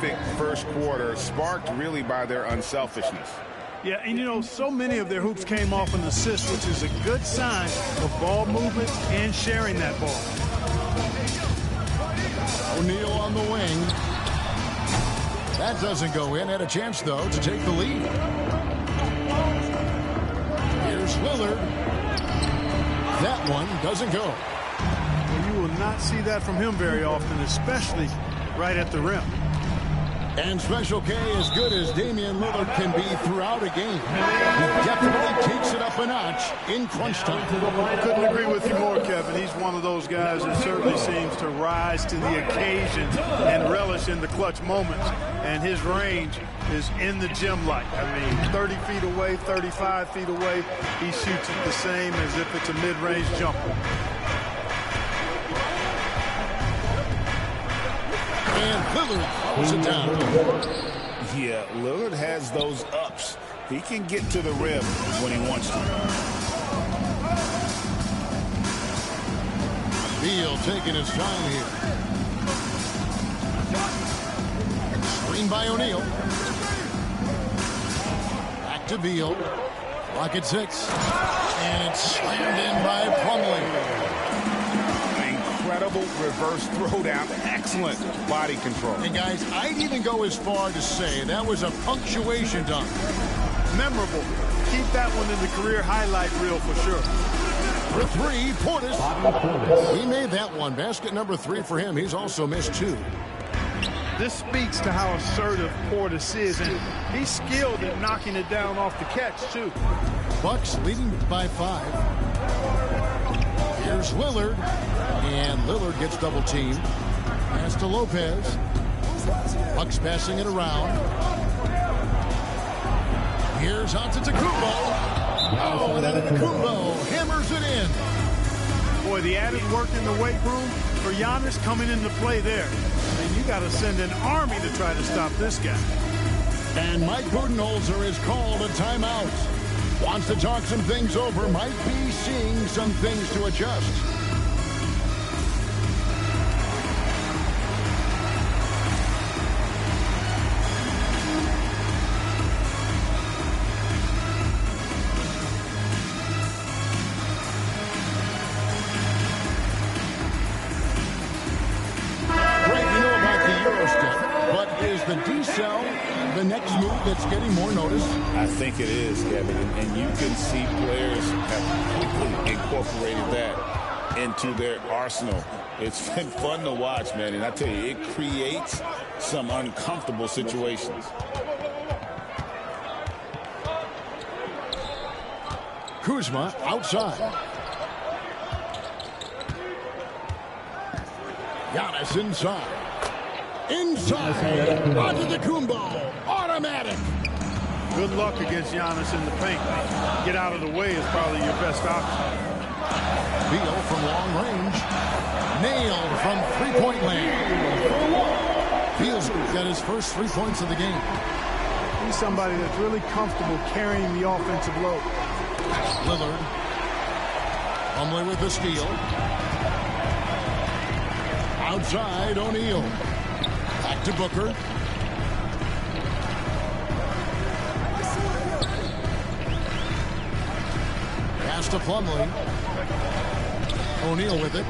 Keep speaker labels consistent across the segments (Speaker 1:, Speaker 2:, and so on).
Speaker 1: terrific first quarter, sparked really by their unselfishness.
Speaker 2: Yeah, and you know, so many of their hoops came off an assist, which is a good sign of ball movement and sharing that ball.
Speaker 3: O'Neal on the wing. That doesn't go in. Had a chance, though, to take the lead. Here's Lillard. That one doesn't go.
Speaker 2: Well, you will not see that from him very often, especially right at the rim.
Speaker 3: And Special K, as good as Damian Lillard can be throughout a game, he definitely takes it up a notch in crunch time.
Speaker 2: Couldn't agree with you more, Kevin. He's one of those guys that certainly seems to rise to the occasion and relish in the clutch moments. And his range is in the gym like. I mean, 30 feet away, 35 feet away, he shoots it the same as if it's a mid-range jumper.
Speaker 3: And Lillard pulls it down.
Speaker 1: Yeah, Lillard has those ups. He can get to the rim when he wants to.
Speaker 3: Beal taking his time here. Screen by O'Neal. Back to Beal. Rocket 6. And it's slammed in by Plumlee.
Speaker 1: Incredible reverse throwdown. Excellent body control.
Speaker 3: And guys, I'd even go as far to say that was a punctuation dunk.
Speaker 2: Memorable. Keep that one in the career highlight reel for sure.
Speaker 3: For three, Portis. He made that one. Basket number 3 for him. He's also missed 2.
Speaker 2: This speaks to how assertive Portis is, and he's skilled at knocking it down off the catch, too.
Speaker 3: Bucks leading by 5. Here's Lillard. And Lillard gets double-teamed. Pass to Lopez. Bucks passing it around. Here's Antetokounmpo. Oh, and Antetokounmpo hammers it in.
Speaker 2: Boy, the added work in the weight room for Giannis coming into play there. And you got to send an army to try to stop this guy.
Speaker 3: And Mike Budenholzer has called a timeout. Wants to talk some things over. Might be seeing some things to adjust. The D-cell, the next move that's getting more notice?
Speaker 1: I think it is, Kevin, and you can see players have quickly incorporated that into their arsenal. It's been fun to watch, man, and I tell you, it creates some uncomfortable situations.
Speaker 3: Kuzma outside. Giannis inside. Inside, Antetokounmpo, automatic.
Speaker 2: Good luck against Giannis in the paint. Get out of the way is probably your best option.
Speaker 3: Beal from long range. Nailed from three-point land. Beal's got his first 3 points of the game.
Speaker 2: He's somebody that's really comfortable carrying the offensive load.
Speaker 3: Lillard. Plumlee with the steal. Outside, O'Neal. Back to Booker. Pass to Plumlee. O'Neal with it.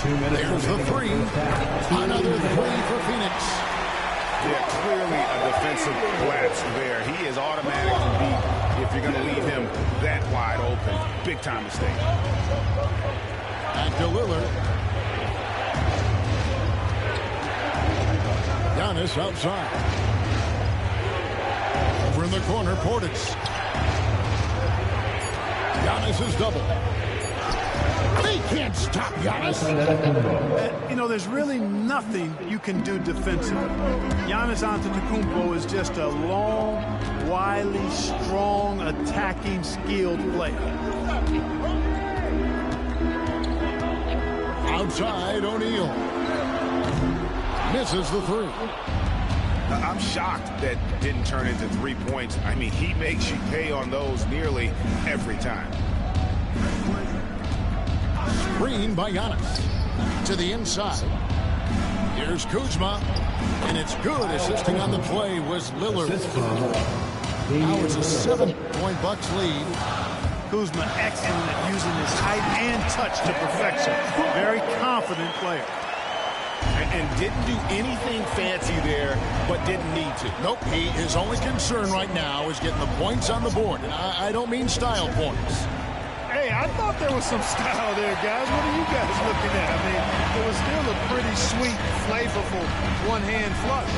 Speaker 4: 2 minutes.
Speaker 3: There's the 3. Another 3 for Phoenix.
Speaker 1: Yeah, clearly a defensive collapse there. He is automatically beat if you're going to leave him that wide open. Big time mistake.
Speaker 3: Back to Lillard. Giannis outside. Over in the corner, Portis. Giannis is double. They can't stop Giannis.
Speaker 2: You know, there's really nothing you can do defensively. Giannis Antetokounmpo is just a long, wily, strong, attacking, skilled player.
Speaker 3: Outside, O'Neal. Misses the 3.
Speaker 1: I'm shocked that didn't turn into 3 points. I mean, he makes you pay on those nearly every time.
Speaker 3: Screen by Giannis. To the inside. Here's Kuzma, and it's good. Assisting on the play was Lillard. Now it's a 7-point Bucks lead.
Speaker 2: Kuzma excellent at using his height and touch to perfection. Very confident player.
Speaker 4: And didn't do anything fancy there, but didn't need to.
Speaker 3: Nope, his only concern right now is getting the points on the board. And I don't mean style points.
Speaker 2: Hey, I thought there was some style there, guys. What are you guys looking at? I mean, it was still a pretty sweet, flavorful one-hand flush.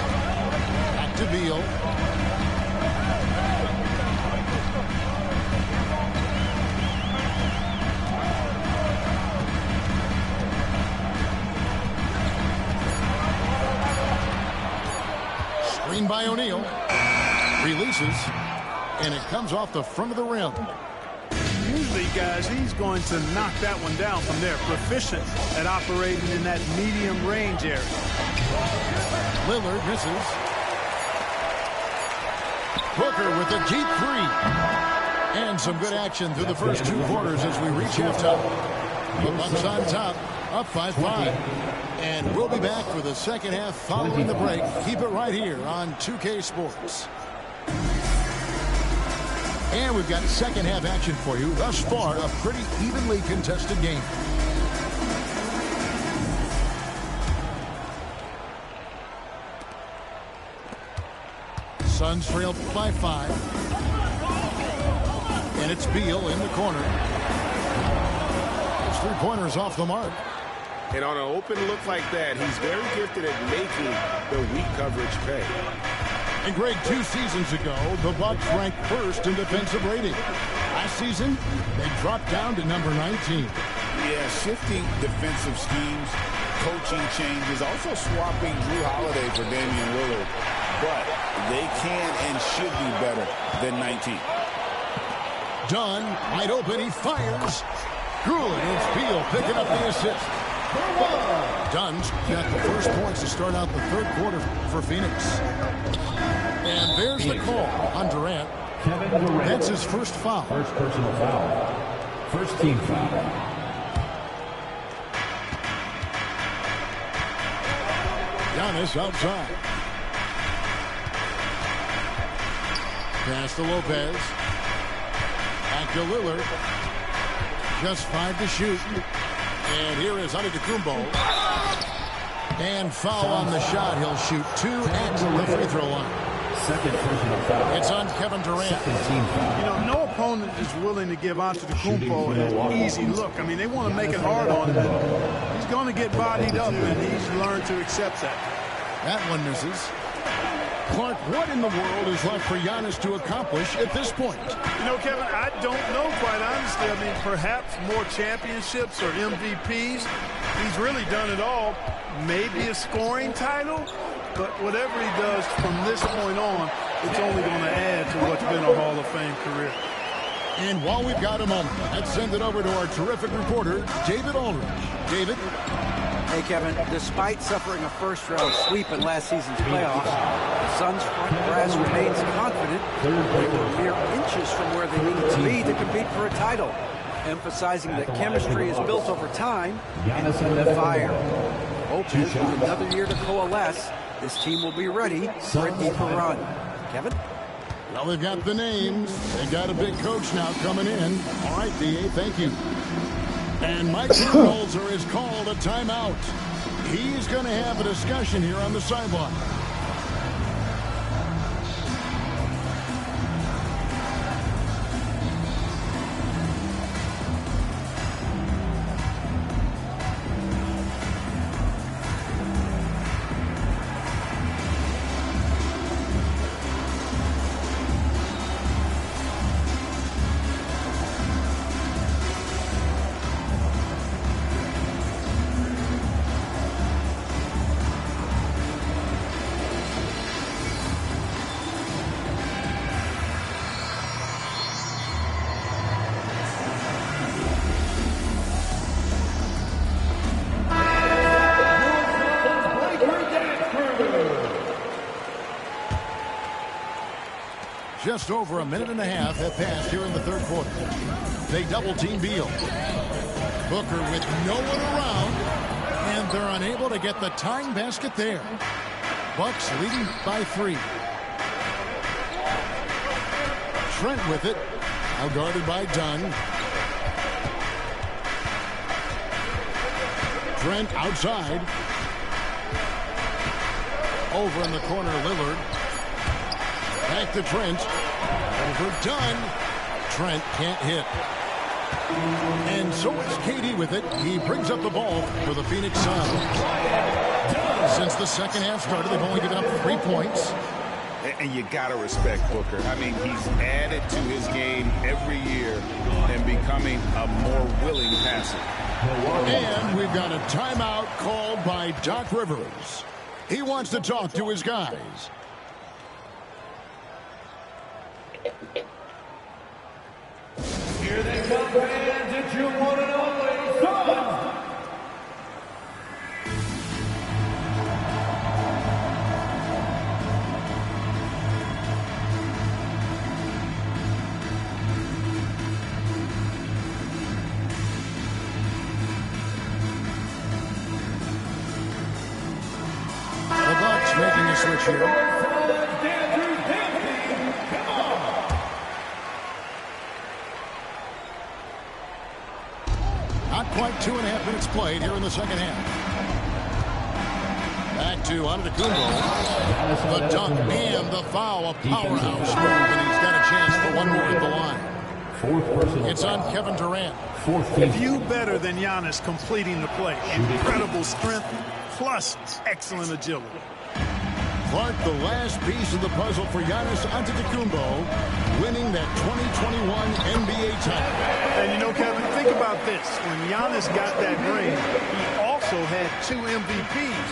Speaker 3: Back to Beal. Screen by O'Neal. Releases. And it comes off the front of the rim.
Speaker 2: Usually, guys, he's going to knock that one down from there. Proficient at operating in that medium range area.
Speaker 3: Lillard misses. Booker with a deep three. And some good action through the first 2 quarters as we reach halftime. The Bucks on top, up 5-5. And we'll be back for the second half following the break. Keep it right here on 2K Sports. And we've got second half action for you. Thus far, a pretty evenly contested game. Suns trail by 5. And it's Beal in the corner. His 3-pointers off the mark.
Speaker 4: And on an open look like that, he's very gifted at making the weak coverage pay.
Speaker 3: And Greg, 2 seasons ago, the Bucks ranked first in defensive rating. Last season, they dropped down to number 19.
Speaker 1: Yeah, shifting defensive schemes, coaching changes, also swapping Drew Holiday for Damian Lillard. But they can and should be better than 19.
Speaker 3: Dunn, wide open, he fires. Good, it's Beal picking up the assist. Dunn's got the first points to start out the third quarter for Phoenix. And there's the call on Durant. That's his first foul.
Speaker 5: First personal foul. First team foul.
Speaker 3: Giannis outside. Pass to Lopez. Back to Lillard. Just 5 to shoot. And here is Antetokounmpo. And foul on the shot. He'll shoot 2 at the free throw line.
Speaker 5: Second personal foul.
Speaker 3: It's on Kevin Durant.
Speaker 5: Second team foul.
Speaker 2: You know, no opponent is willing to give Antetokounmpo an easy look. I mean, they want to make it hard on him. He's going to get bodied up, and he's learned to accept that.
Speaker 3: That one misses. Clark, what in the world is left for Giannis to accomplish at this point?
Speaker 2: You know, Kevin, I don't know, quite honestly. I mean, perhaps more championships or MVPs. He's really done it all. Maybe a scoring title, but whatever he does from this point on, it's only going to add to what's been a Hall of Fame career.
Speaker 3: And while we've got a moment, let's send it over to our terrific reporter, David Aldridge. David?
Speaker 6: Hey, Kevin, despite suffering a first-round sweep in last season's playoffs, the Suns' front brass remains confident they were mere inches from where they need to be to compete for a title, emphasizing that chemistry is built over time and fire. Hoping with another year to coalesce, this team will be ready for a deeper run. Kevin?
Speaker 3: Well, they've got the names. They got a big coach now coming in. All right, D.A., thank you. And Mike Budenholzer has called a timeout. He's going to have a discussion here on the sideline. Just over a minute and a half have passed here in the third quarter. They double-team Beal. Booker with no one around. And they're unable to get the tying basket there. Bucks leading by 3. Trent with it. Now guarded by Dunn. Trent outside. Over in the corner, Lillard. Back to Trent. Over Dunn. Trent can't hit. And so is KD with it. He brings up the ball for the Phoenix Suns. Since the second half started, they've only given up 3 points.
Speaker 4: And you got to respect Booker. I mean, he's added to his game every year and becoming a more willing passer.
Speaker 3: And we've got a timeout called by Doc Rivers. He wants to talk to his guys.
Speaker 7: Here they come, fans. It's your one and only Suns.
Speaker 3: The Bucks making a switch here. Not quite 2.5 minutes played here in the second half. Back to Antetokounmpo. The dunk and the foul. A powerhouse move, and he's got a chance for one more at the line. It's on Kevin Durant.
Speaker 2: Few better than Giannis completing the play. Incredible strength plus excellent agility.
Speaker 3: Clark, the last piece of the puzzle for Giannis Antetokounmpo, winning that 2021 NBA title.
Speaker 2: And you know, Kevin, think about this. When Giannis got that ring, he also had 2 MVPs.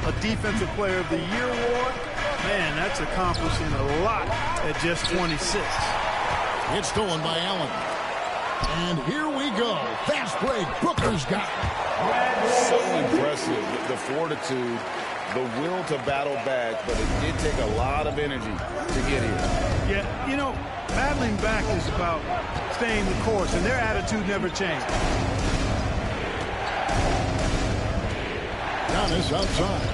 Speaker 2: A Defensive Player of the Year award. Man, that's accomplishing a lot at just 26.
Speaker 3: It's stolen by Allen. And here we go. Fast break. Booker's got it.
Speaker 1: So impressive. The fortitude, the will to battle back, but it did take a lot of energy to get here.
Speaker 2: Yeah, you know, battling back is about staying the course, and their attitude never changed.
Speaker 3: Giannis outside.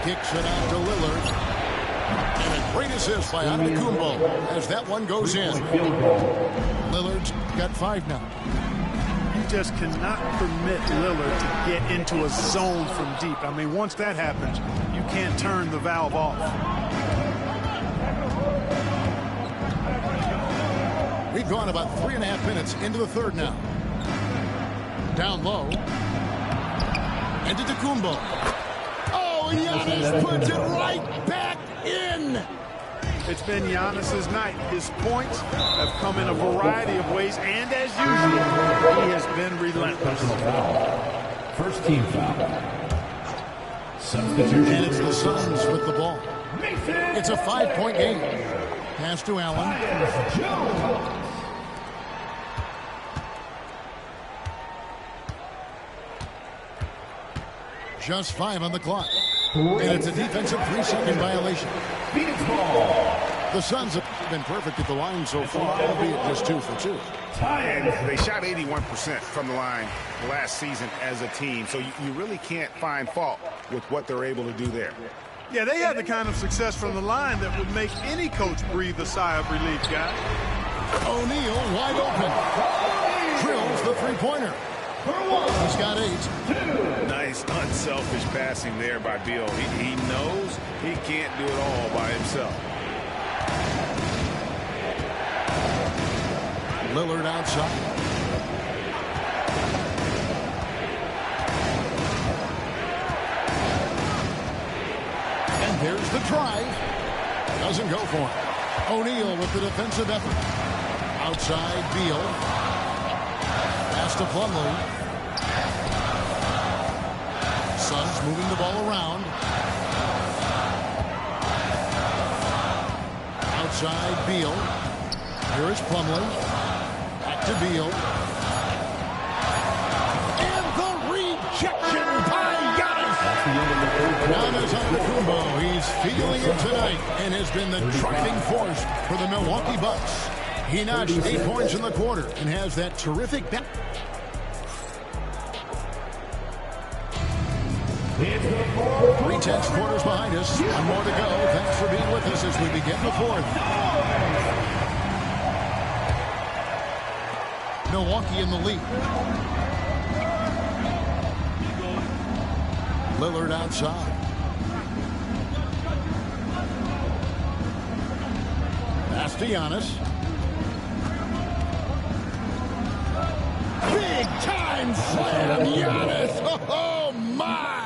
Speaker 3: Kicks it out to Lillard. And a great assist by Antetokounmpo as that one goes in. Lillard's got 5 now.
Speaker 2: You just cannot permit Lillard to get into a zone from deep. I mean, once that happens, you can't turn the valve off.
Speaker 3: We've gone about 3.5 minutes into the third now. Down low. Antetokounmpo. Oh, Giannis puts it right back in.
Speaker 2: It's been Giannis's night. His points have come in a variety of ways, and as usual, he has been relentless.
Speaker 5: First team foul. Substitution.
Speaker 3: And it's the Suns with the ball. It's a 5-point game. Pass to Allen. Just 5 on the clock. And it's a defensive 3-second violation.
Speaker 5: Phoenix ball.
Speaker 3: The Suns have been perfect at the line so far, albeit just 2 for 2.
Speaker 4: And they shot 81% from the line last season as a team, so you really can't find fault with what they're able to do there.
Speaker 2: Yeah, they had the kind of success from the line that would make any coach breathe a sigh of relief, guys.
Speaker 3: O'Neal wide open. Drills the three-pointer. He's got 8.
Speaker 4: Nice, unselfish passing there by Beal. He knows he can't do it all by himself.
Speaker 3: Lillard outside. And there's the drive. Doesn't go for it. O'Neal with the defensive effort. Outside, Beal. Pass to Plumlee. Suns moving the ball around. Outside, Beal. Here is Plumlee. Back to Beal. And the rejection by Giannis. Giannis Antetokounmpo. He's feeling it tonight and has been the driving force for the Milwaukee Bucks. He notched 8 points in the quarter and has that terrific... 3/10 quarters behind us. One more to go. Thanks for being with us as we begin the fourth. Milwaukee in the lead. Lillard outside. Pass to Giannis. Big time slam, Giannis. Oh, my.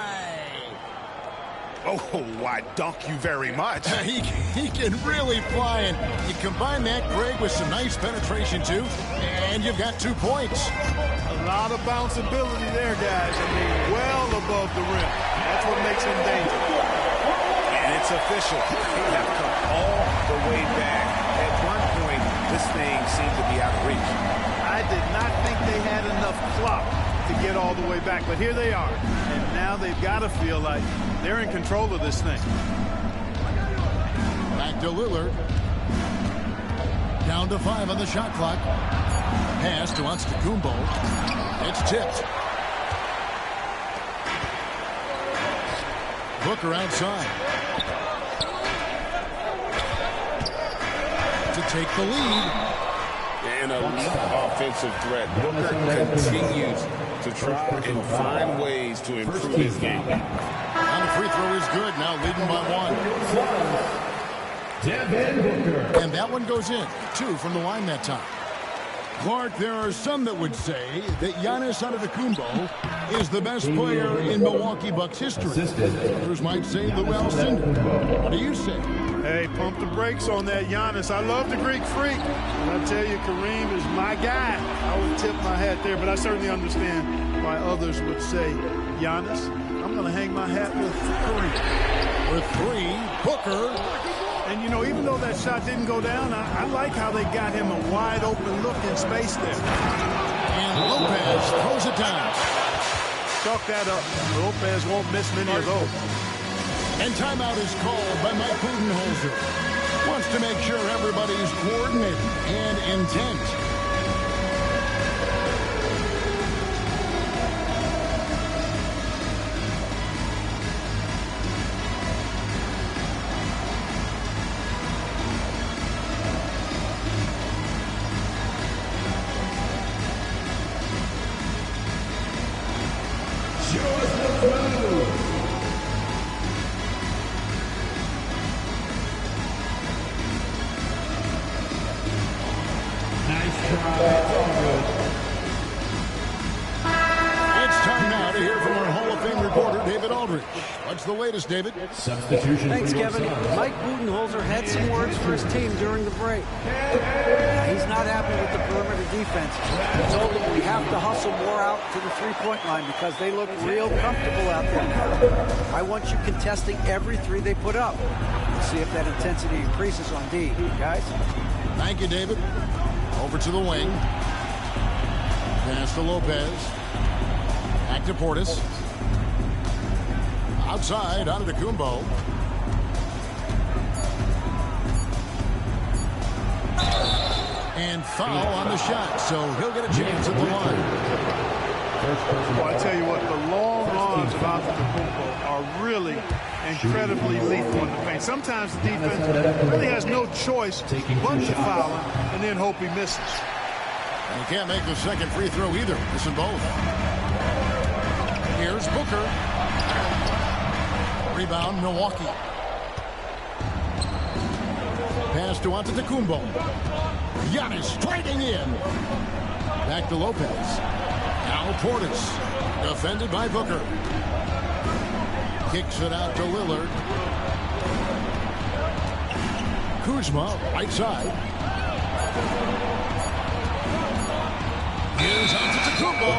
Speaker 4: Oh, I dunk you very much.
Speaker 3: He can really fly, and you combine that, Greg, with some nice penetration, too, and you've got 2 points.
Speaker 2: A lot of bounceability there, guys. I mean, well above the rim. That's what makes him dangerous.
Speaker 4: And it's official. They have come all the way back. At one point, this thing seemed to be out of reach.
Speaker 2: I did not think they had enough clout to get all the way back, but here they are. And now they've got to feel like they're in control of this thing.
Speaker 3: Back to Lillard. Down to 5 on the shot clock. Pass to Antetokounmpo. It's tipped. Booker outside. To take the lead.
Speaker 1: And a offensive threat. Booker continues to try and find ways to improve his game.
Speaker 3: And the free throw is good. Now leading by 1.
Speaker 5: Devin Booker.
Speaker 3: And that one goes in. 2 from the line that time. Clark, there are some that would say that Giannis Antetokounmpo is the best player in Milwaukee Bucks history. Others might say Lou Alcindor. What do you say?
Speaker 2: Hey, pump the brakes on that Giannis. I love the Greek freak. And I tell you, Kareem is my guy. I would tip my hat there, but I certainly understand why others would say Giannis. I'm going to hang my hat with Kareem.
Speaker 3: With 3, Booker.
Speaker 2: And, you know, even though that shot didn't go down, I like how they got him a wide-open look in space there.
Speaker 3: And Lopez throws it down.
Speaker 2: Chalk that up. Lopez won't miss many of those.
Speaker 3: And timeout is called by Mike Budenholzer. Wants to make sure everybody's coordinated and intent. What's the latest, David?
Speaker 5: Substitution.
Speaker 6: Thanks, Kevin. Mike Budenholzer had some words for his team during the break. He's not happy with the perimeter defense. He told them we have to hustle more out to the three-point line because they look real comfortable out there. I want you contesting every 3 they put up. Let's see if that intensity increases on D, guys.
Speaker 3: Thank you, David. Over to the wing. Pass to Lopez. Back to Portis. Outside, Antetokounmpo. And foul on the shot, so he'll get a chance at the line.
Speaker 2: Well, I tell you what, the long arms of Antetokounmpo are really incredibly lethal in the paint. Sometimes the defense really has no choice but to foul him and then hope he misses.
Speaker 3: And he can't make the second free throw either. Missing both. Here's Booker. Rebound, Milwaukee. Pass to Antetokounmpo. Giannis striking in. Back to Lopez. Now Portis. Defended by Booker. Kicks it out to Lillard. Kuzma, right side. Here's Antetokounmpo.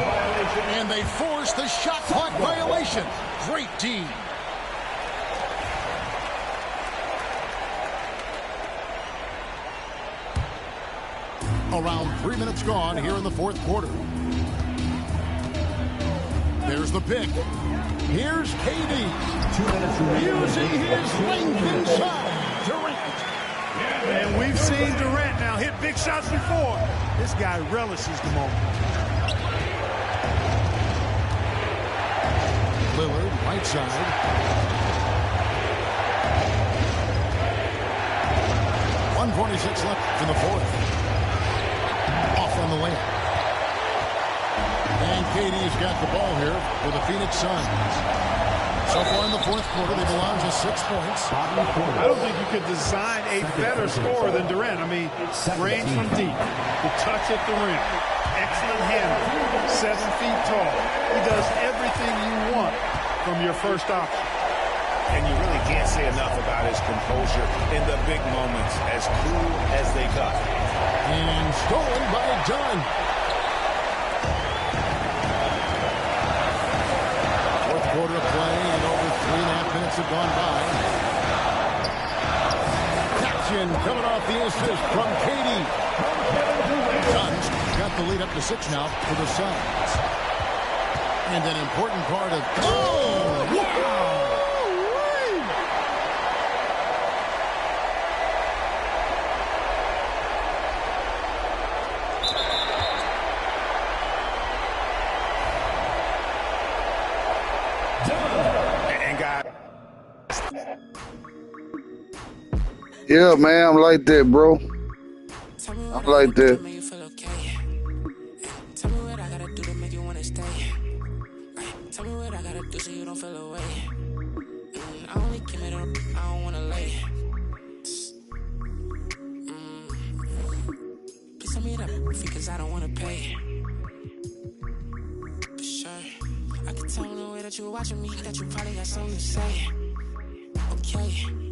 Speaker 3: And they force the shot clock violation. Great team. Around 3 minutes gone here in the fourth quarter. There's the pick. Here's KD.
Speaker 5: 2 minutes remaining.
Speaker 3: Using his length inside. Durant.
Speaker 2: And we've seen Durant now hit big shots before. This guy relishes the moment.
Speaker 3: Lillard, right side. .146 left in the fourth. Off on the layup. And KD's got the ball here for the Phoenix Suns. So far in the fourth quarter, they've allowed just 6 points.
Speaker 2: I don't think you could design a better scorer than Durant. I mean, range from deep, the touch at the rim, excellent handle, 7 feet tall. He does everything you want from your first option.
Speaker 4: And you really can't say enough about his composure in the big moments, as cool as they got.
Speaker 3: And stolen by Dunn. Fourth quarter of play, and over 3.5 minutes have gone by. Action coming off the assist from KD. Suns got the lead up to 6 now for the Suns. And an important part of... Oh, wow!
Speaker 8: Yeah, man, I'm like that, bro. I'm like that.
Speaker 9: Tell me what I gotta do to make you wanna stay. Tell me what I gotta do so you don't feel away. I only came it up, I don't wanna lay. Please tell me that because I don't wanna pay. For sure, I can tell the way that you're watching me that you probably got something to say. Okay.